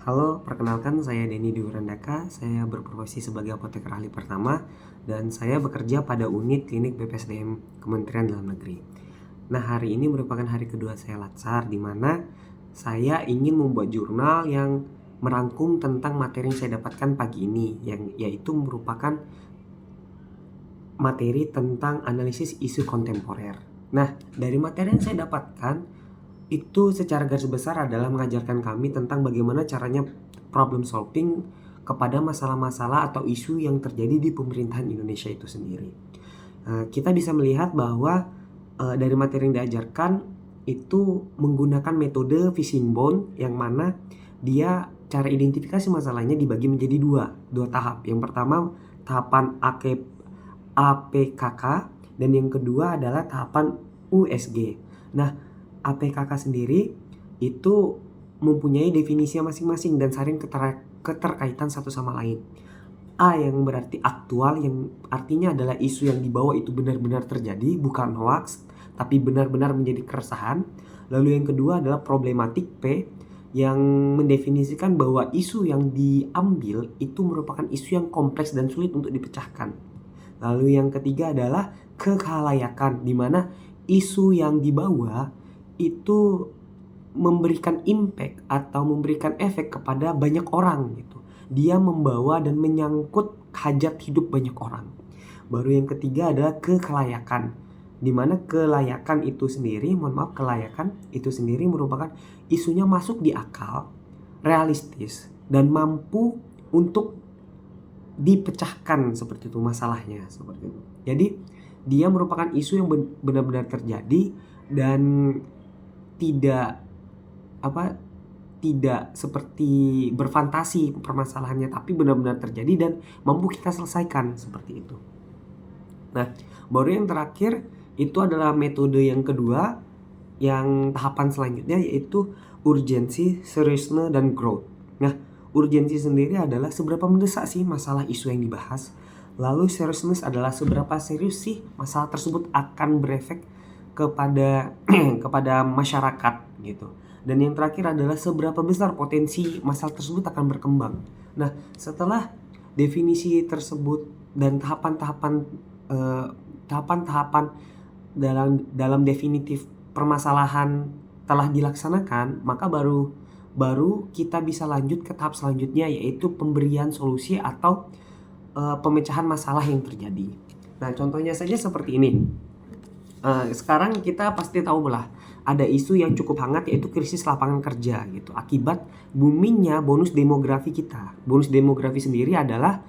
Halo, perkenalkan saya Denny Diurandaka. Saya berprofesi sebagai apoteker ahli pertama dan saya bekerja pada unit klinik BPSDM Kementerian Dalam Negeri. Nah, hari ini merupakan hari kedua saya latsar, di mana saya ingin membuat jurnal yang merangkum tentang materi yang saya dapatkan pagi ini, yang yaitu merupakan materi tentang analisis isu kontemporer. Nah, dari materi yang saya dapatkan itu secara garis besar adalah mengajarkan kami tentang bagaimana caranya problem solving kepada masalah-masalah atau isu yang terjadi di pemerintahan Indonesia itu sendiri. Kita bisa melihat bahwa dari materi yang diajarkan itu menggunakan metode fishbone, yang mana dia cara identifikasi masalahnya dibagi menjadi dua tahap. Yang pertama tahapan APKK dan yang kedua adalah tahapan USG. Nah, APKK sendiri itu mempunyai definisi masing-masing dan saling keterkaitan satu sama lain. A yang berarti aktual, yang artinya adalah isu yang dibawa itu benar-benar terjadi, bukan hoax, tapi benar-benar menjadi keresahan. Lalu yang kedua adalah problematik, P, yang mendefinisikan bahwa isu yang diambil itu merupakan isu yang kompleks dan sulit untuk dipecahkan. Lalu yang ketiga adalah kekhalayakan, di mana isu yang dibawa itu memberikan impact atau memberikan efek kepada banyak orang gitu. Dia membawa dan menyangkut hajat hidup banyak orang. Baru yang ketiga adalah kelayakan, di mana kelayakan itu sendiri merupakan isunya masuk di akal, realistis, dan mampu untuk dipecahkan seperti itu masalahnya seperti itu. Jadi dia merupakan isu yang benar-benar terjadi dan tidak seperti berfantasi permasalahannya, tapi benar-benar terjadi dan mampu kita selesaikan seperti itu. Nah, baru yang terakhir itu adalah metode yang kedua, yang tahapan selanjutnya, yaitu urgensi, seriousness, dan growth. Nah, urgensi sendiri adalah seberapa mendesak sih masalah isu yang dibahas. Lalu seriousness adalah seberapa serius sih masalah tersebut akan berefek kepada kepada masyarakat gitu. Dan yang terakhir adalah seberapa besar potensi masalah tersebut akan berkembang. Nah, setelah definisi tersebut dan tahapan-tahapan dalam definitif permasalahan telah dilaksanakan, maka baru kita bisa lanjut ke tahap selanjutnya, yaitu pemberian solusi atau pemecahan masalah yang terjadi. Nah, contohnya saja seperti ini. Sekarang kita pasti tahu lah, ada isu yang cukup hangat, yaitu krisis lapangan kerja gitu, akibat boomingnya bonus demografi kita. Bonus demografi sendiri adalah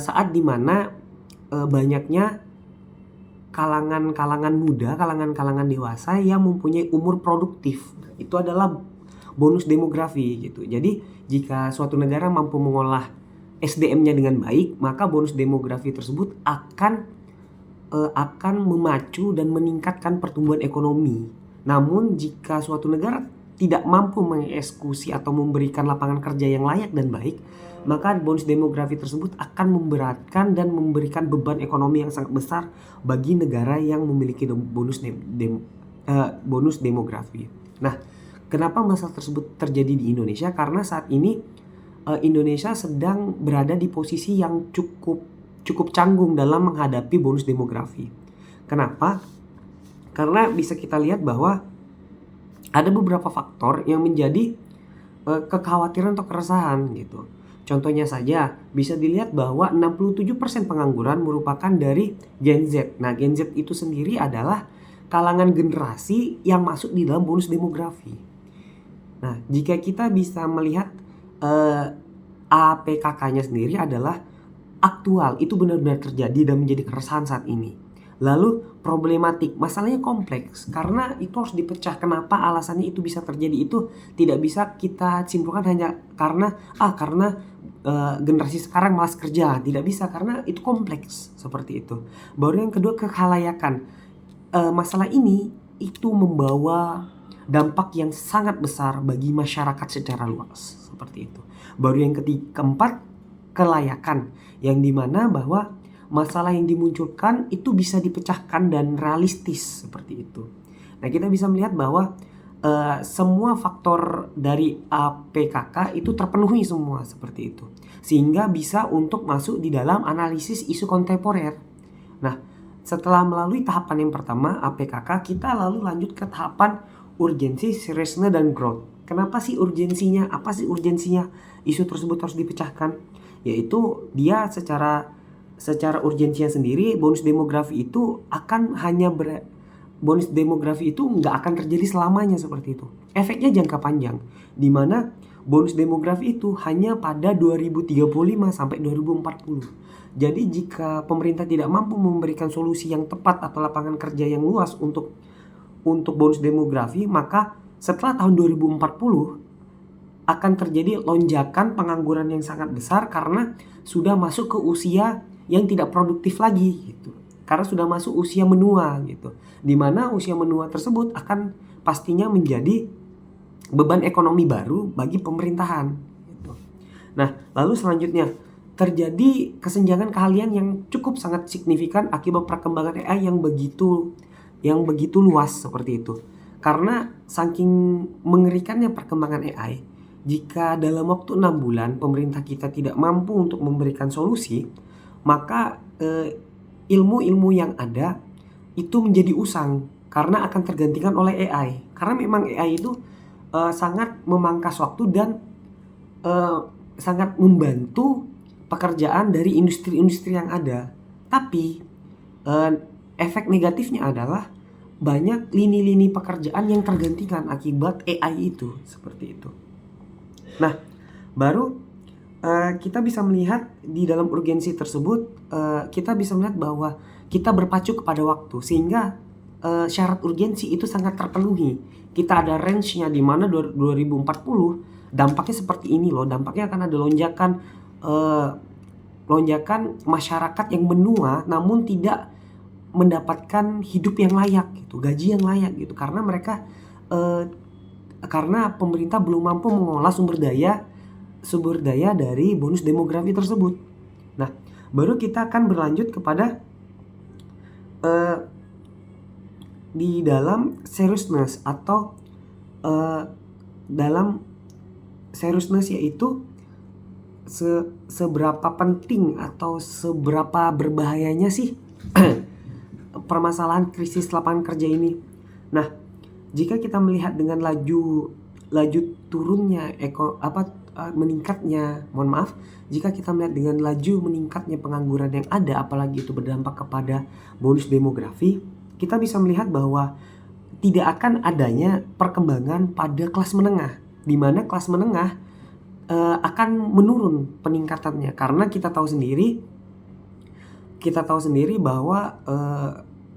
saat dimana banyaknya kalangan muda, kalangan dewasa yang mempunyai umur produktif. Itu adalah bonus demografi gitu. Jadi jika suatu negara mampu mengolah SDM-nya dengan baik, maka bonus demografi tersebut akan memacu dan meningkatkan pertumbuhan ekonomi. Namun jika suatu negara tidak mampu mengeksekusi atau memberikan lapangan kerja yang layak dan baik, maka bonus demografi tersebut akan memberatkan dan memberikan beban ekonomi yang sangat besar bagi negara yang memiliki bonus demografi. Nah, kenapa masalah tersebut terjadi di Indonesia? Karena saat ini Indonesia sedang berada di posisi yang cukup canggung dalam menghadapi bonus demografi. Kenapa? Karena bisa kita lihat bahwa ada beberapa faktor yang menjadi kekhawatiran atau keresahan gitu. Contohnya saja bisa dilihat bahwa 67% pengangguran merupakan dari Gen Z. Nah, Gen Z itu sendiri adalah kalangan generasi yang masuk di dalam bonus demografi. Nah, jika kita bisa melihat APKK-nya sendiri adalah aktual, itu benar-benar terjadi dan menjadi keresahan saat ini. Lalu problematik, masalahnya kompleks karena itu harus dipecah. Kenapa alasannya itu bisa terjadi, itu tidak bisa kita simpulkan hanya karena generasi sekarang malas kerja. Tidak bisa, karena itu kompleks seperti itu. Baru yang kedua, kekhalayakan. Masalah ini itu membawa dampak yang sangat besar bagi masyarakat secara luas seperti itu. Baru yang keempat, kelayakan, yang dimana bahwa masalah yang dimunculkan itu bisa dipecahkan dan realistis seperti itu. Nah, kita bisa melihat bahwa semua faktor dari APKK itu terpenuhi semua seperti itu, sehingga bisa untuk masuk di dalam analisis isu kontemporer. Nah, setelah melalui tahapan yang pertama APKK, kita lalu lanjut ke tahapan urgensi, seriousness, dan growth. Kenapa sih urgensinya? Apa sih urgensinya isu tersebut harus dipecahkan? Yaitu dia secara urgensinya sendiri, bonus demografi itu bonus demografi itu nggak akan terjadi selamanya seperti itu. Efeknya jangka panjang, di mana bonus demografi itu hanya pada 2035 sampai 2040. Jadi jika pemerintah tidak mampu memberikan solusi yang tepat atau lapangan kerja yang luas untuk bonus demografi, maka setelah tahun 2040 akan terjadi lonjakan pengangguran yang sangat besar karena sudah masuk ke usia yang tidak produktif lagi gitu. Karena sudah masuk usia menua gitu. Di mana usia menua tersebut akan pastinya menjadi beban ekonomi baru bagi pemerintahan gitu. Nah, lalu selanjutnya terjadi kesenjangan keahlian yang cukup sangat signifikan akibat perkembangan AI yang begitu luas seperti itu. Karena saking mengerikannya perkembangan AI, jika dalam waktu 6 bulan pemerintah kita tidak mampu untuk memberikan solusi, maka ilmu-ilmu yang ada itu menjadi usang karena akan tergantikan oleh AI. Karena memang AI itu sangat memangkas waktu dan sangat membantu pekerjaan dari industri-industri yang ada. Tapi efek negatifnya adalah banyak lini-lini pekerjaan yang tergantikan akibat AI itu, seperti itu. Nah, baru kita bisa melihat di dalam urgensi tersebut, kita bisa melihat bahwa kita berpacu kepada waktu, sehingga syarat urgensi itu sangat terpenuhi. Kita ada range-nya di mana 2040 dampaknya seperti ini loh. Dampaknya akan ada lonjakan masyarakat yang menua namun tidak mendapatkan hidup yang layak gitu, gaji yang layak gitu, karena mereka karena pemerintah belum mampu mengolah sumber daya dari bonus demografi tersebut. Nah, baru kita akan berlanjut kepada di dalam seriousness atau dalam seriousness, yaitu seberapa penting atau seberapa berbahayanya sih permasalahan krisis lapangan kerja ini. Nah, jika kita melihat dengan laju turunnya jika kita melihat dengan laju meningkatnya pengangguran yang ada, apalagi itu berdampak kepada bonus demografi, kita bisa melihat bahwa tidak akan adanya perkembangan pada kelas menengah, di mana kelas menengah akan menurun peningkatannya, karena kita tahu sendiri bahwa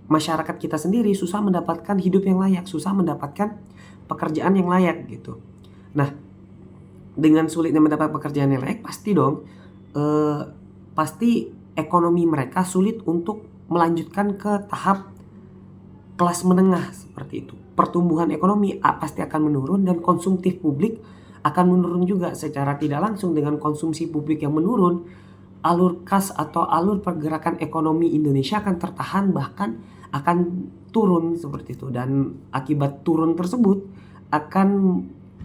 masyarakat kita sendiri susah mendapatkan hidup yang layak, susah mendapatkan pekerjaan yang layak gitu. Nah, dengan sulitnya mendapat pekerjaan yang layak, pasti ekonomi mereka sulit untuk melanjutkan ke tahap kelas menengah seperti itu. Pertumbuhan ekonomi pasti akan menurun dan konsumtif publik akan menurun juga secara tidak langsung. Dengan konsumsi publik yang menurun, alur kas atau alur pergerakan ekonomi Indonesia akan tertahan, bahkan akan turun seperti itu. Dan akibat turun tersebut akan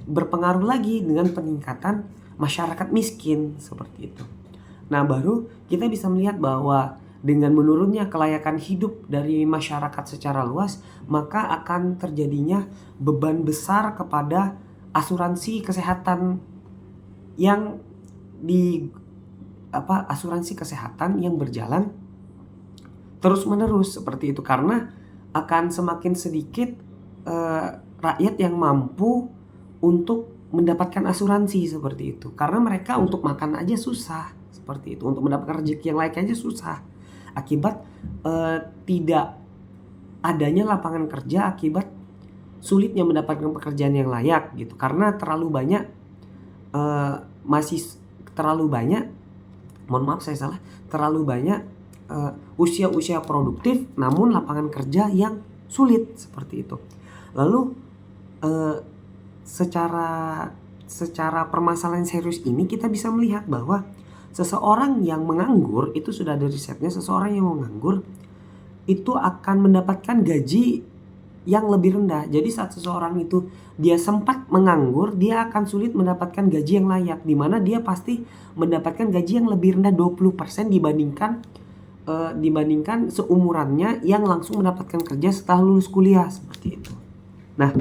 berpengaruh lagi dengan peningkatan masyarakat miskin seperti itu. Nah, baru kita bisa melihat bahwa dengan menurunnya kelayakan hidup dari masyarakat secara luas, maka akan terjadinya beban besar kepada asuransi kesehatan yang berjalan terus-menerus seperti itu, karena akan semakin sedikit rakyat yang mampu untuk mendapatkan asuransi seperti itu, karena mereka untuk makan aja susah seperti itu, untuk mendapatkan rezeki yang layak aja susah akibat tidak adanya lapangan kerja, akibat sulitnya mendapatkan pekerjaan yang layak gitu, karena terlalu banyak usia produktif namun lapangan kerja yang sulit seperti itu. Lalu secara permasalahan serius ini kita bisa melihat bahwa seseorang yang menganggur, itu sudah ada risetnya, seseorang yang menganggur itu akan mendapatkan gaji yang lebih rendah. Jadi saat seseorang itu dia sempat menganggur, dia akan sulit mendapatkan gaji yang layak, di mana dia pasti mendapatkan gaji yang lebih rendah 20% dibandingkan seumurannya yang langsung mendapatkan kerja setelah lulus kuliah, seperti itu. Nah,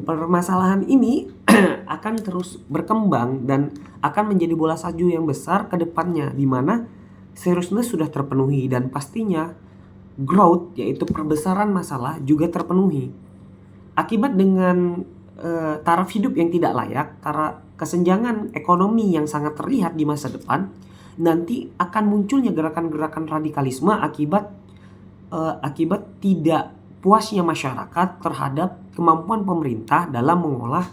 permasalahan ini akan terus berkembang dan akan menjadi bola salju yang besar ke depannya, di mana seriousness sudah terpenuhi dan pastinya growth, yaitu perbesaran masalah, juga terpenuhi. Akibat dengan taraf hidup yang tidak layak, karena kesenjangan ekonomi yang sangat terlihat di masa depan, nanti akan munculnya gerakan-gerakan radikalisme akibat tidak puasnya masyarakat terhadap kemampuan pemerintah dalam mengolah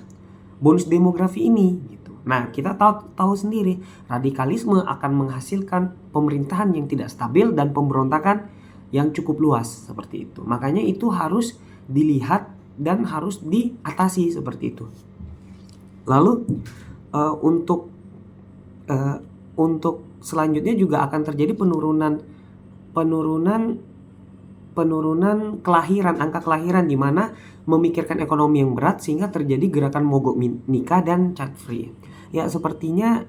bonus demografi ini gitu. Nah, kita tahu sendiri, radikalisme akan menghasilkan pemerintahan yang tidak stabil dan pemberontakan yang cukup luas, seperti itu. Makanya itu harus dilihat dan harus diatasi, seperti itu. Lalu untuk selanjutnya juga akan terjadi penurunan kelahiran, angka kelahiran, di mana memikirkan ekonomi yang berat sehingga terjadi gerakan mogok nikah dan child free. Ya, sepertinya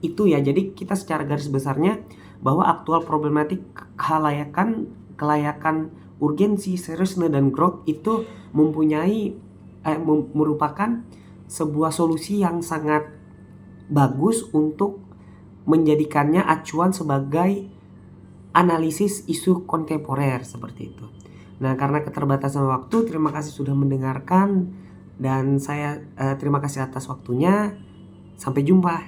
itu ya. Jadi kita secara garis besarnya bahwa aktual problematik kelayakan, urgensi, seriousness, dan growth itu merupakan sebuah solusi yang sangat bagus untuk menjadikannya acuan sebagai analisis isu kontemporer, seperti itu. Nah, karena keterbatasan waktu, terima kasih sudah mendengarkan, dan saya terima kasih atas waktunya. Sampai jumpa.